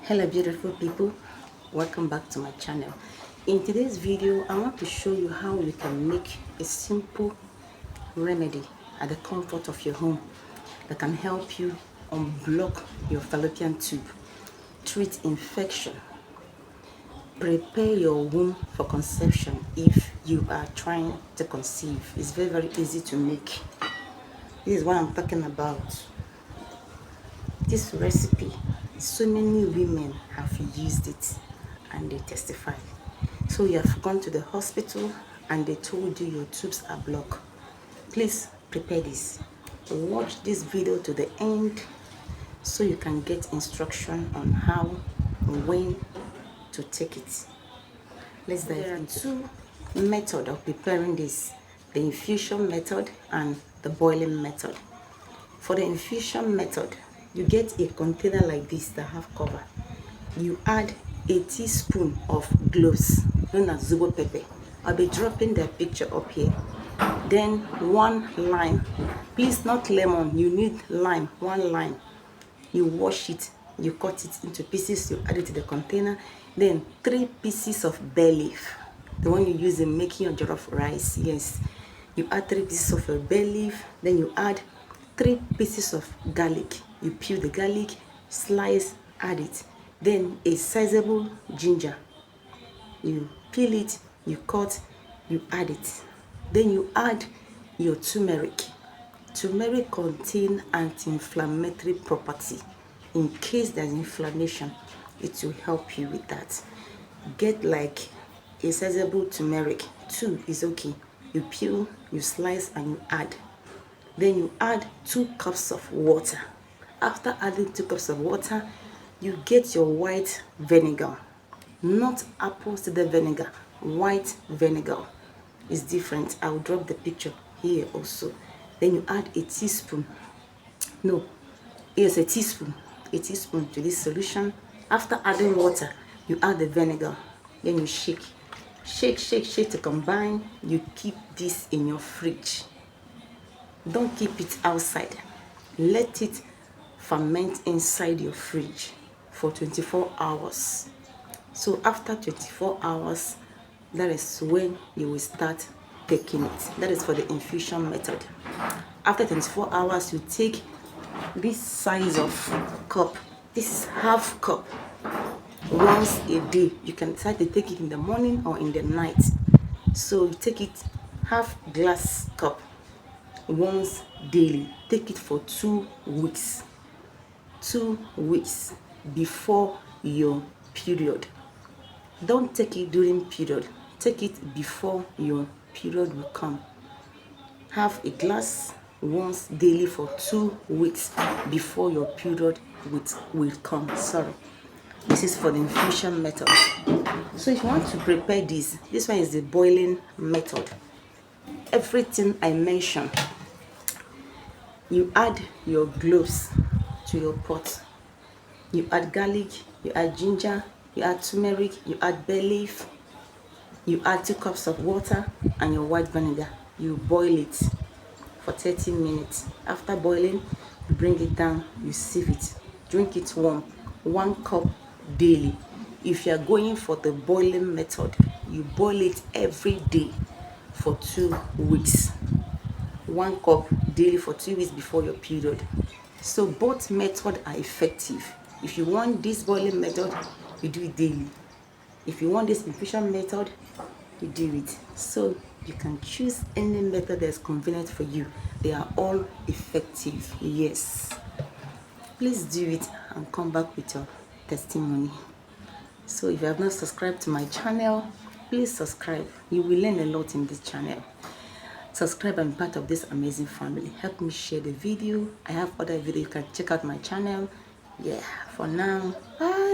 Hello beautiful people, welcome back to my channel. In today's video I want to show you how you can make a simple remedy at the comfort of your home that can help you unblock your fallopian tube, treat infection, prepare your womb for conception if you are trying to conceive. It's very easy to make. This is what I'm talking about. This recipe, so many women have used it and they testify. So you have gone to the hospital and they told you your tubes are blocked. Please prepare this. Watch this video to the end so you can get instruction on how and when to take it. Let's dive in. There are two methods of preparing this: the infusion method and the boiling method. For the infusion method, you get a container like this that have cover. You add a teaspoon of cloves known as zobo pepper. I'll be dropping their picture up here. Then 1 lime, please not lemon, you need lime, 1 lime. You wash it, you cut it into pieces, you add it to the container. Then 3 pieces of bay leaf, the one you use in making your jollof rice. Yes, you add 3 pieces of a bay leaf. Then you add 3 pieces of garlic. You peel the garlic, slice, add it. Then a sizable ginger, you peel it, you cut, you add it. Then you add your turmeric. Turmeric contains anti-inflammatory property. In case there's inflammation, it will help you with that. Get like a sizable turmeric, 2 is okay. You peel, you slice, and you add. Then you add 2 cups of water. After adding 2 cups of water, you get your white vinegar, not apple cider vinegar. White vinegar is different. I'll drop the picture here also. Then you add a teaspoon. No, yes, a teaspoon to this solution. After adding water, you add the vinegar. Then you shake to combine. You keep this in your fridge. Don't keep it outside. Let it ferment inside your fridge for 24 hours. So after 24 hours, that is when you will start taking it. That is for the infusion method. After 24 hours, you take this size of cup. This is half cup. Once a day. You can decide to take it in the morning or in the night. So you take it half glass cup once daily. Take it for 2 weeks. 2 weeks before your period. Don't take it during period. Take it before your period will come. Have a glass once daily for 2 weeks before your period will come. Sorry. This is for the infusion method. So if you want to prepare this one is the boiling method. Everything I mentioned, you add your cloves to your pot. You add garlic, you add ginger, you add turmeric, you add bay leaf, you add 2 cups of water and your white vinegar. You boil it for 30 minutes. After boiling, you bring it down, you sieve it. Drink it warm. 1 cup daily. If you are going for the boiling method, you boil it every day for 2 weeks. 1 cup daily for 2 weeks before your period. So both methods are effective. If you want this boiling method, you do it daily. If you want this infusion method, you do it. So you can choose any method that's convenient for you. They are all effective. Yes. Please do it and come back with your testimony. So if you have not subscribed to my channel, please subscribe. You will learn a lot in this channel. Subscribe and be part of this amazing family. Help me share the video. I have other videos. You can check out my channel. Yeah, for now, bye.